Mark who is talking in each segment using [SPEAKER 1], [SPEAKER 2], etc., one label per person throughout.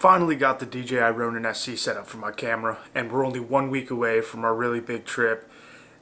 [SPEAKER 1] Finally got the DJI Ronin SC set up for my camera, and we're only 1 week away from our really big trip.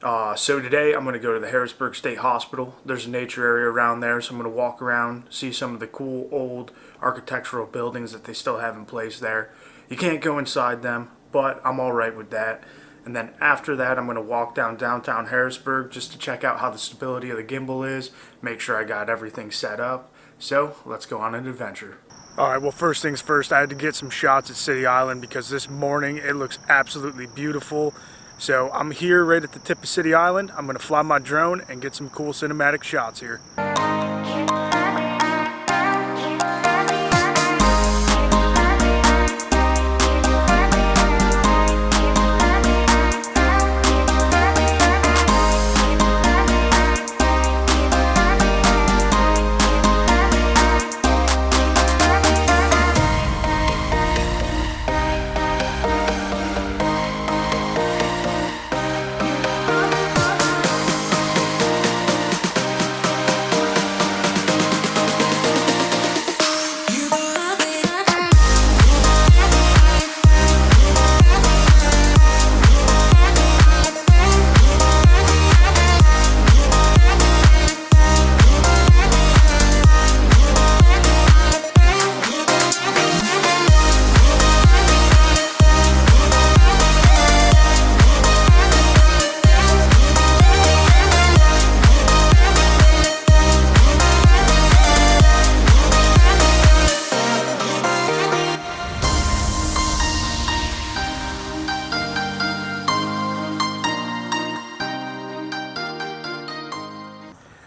[SPEAKER 1] So today I'm going to go to the Harrisburg State Hospital. There's a nature area around there, so I'm going to walk around, see some of the cool old architectural buildings that they still have in place there. You can't go inside them, but I'm alright with that. And then after that, I'm going to walk down downtown Harrisburg just to check out how the stability of the gimbal is, make sure I got everything set up. So let's go on an adventure. Alright, well, first things first, I had to get some shots at City Island because this morning it looks absolutely beautiful. So I'm here right at the tip of City Island. I'm going to fly my drone and get some cool cinematic shots here.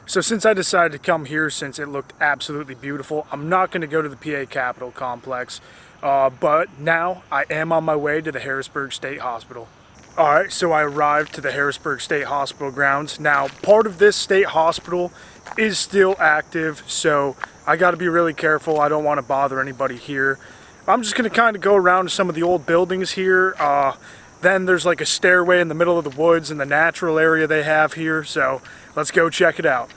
[SPEAKER 1] So since I decided to come here, since it looked absolutely beautiful, I'm not going to go to the PA Capitol Complex, but now I am on my way to the Harrisburg State Hospital. Alright, so I arrived to the Harrisburg State Hospital grounds. Now, part of this state hospital is still active, so I got to be really careful. I don't want to bother anybody here. I'm just going to kind of go around to some of the old buildings here. Then there's like a stairway in the middle of the woods in the natural area they have here, so let's go check it out.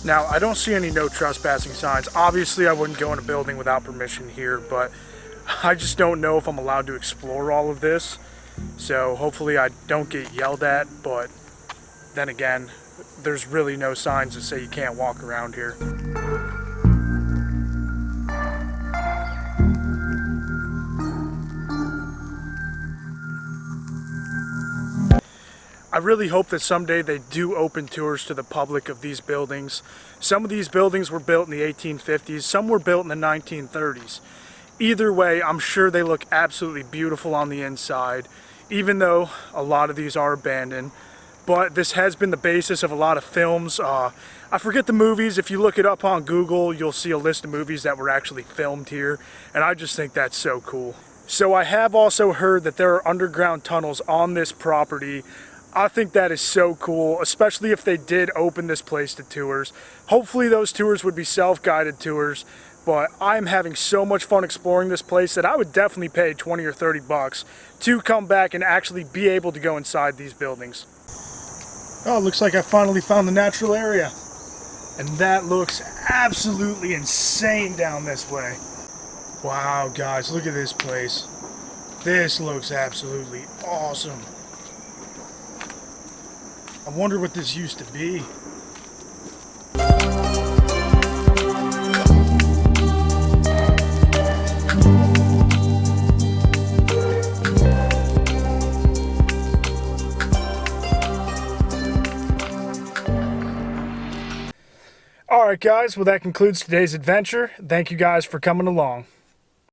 [SPEAKER 1] Now, I don't see any no trespassing signs. Obviously, I wouldn't go in a building without permission here, but I just don't know if I'm allowed to explore all of this. So hopefully I don't get yelled at, but then again, there's really no signs that say you can't walk around here. I really hope that someday they do open tours to the public of these buildings. Some of these buildings were built in the 1850s, some were built in the 1930s. Either way, I'm sure they look absolutely beautiful on the inside, even though a lot of these are abandoned. But this has been the basis of a lot of films. I forget the movies. If you look it up on Google, you'll see a list of movies that were actually filmed here, and I just think that's so cool. So I have also heard that there are underground tunnels on this property. I think that is so cool, especially if they did open this place to tours. Hopefully those tours would be self-guided tours, but I'm having so much fun exploring this place that I would definitely pay 20 or 30 bucks to come back and actually be able to go inside these buildings. Oh, it looks like I finally found the natural area. And that looks absolutely insane down this way. Wow, guys, look at this place. This looks absolutely awesome. I wonder what this used to be. Alright guys, well that concludes today's adventure. Thank you guys for coming along.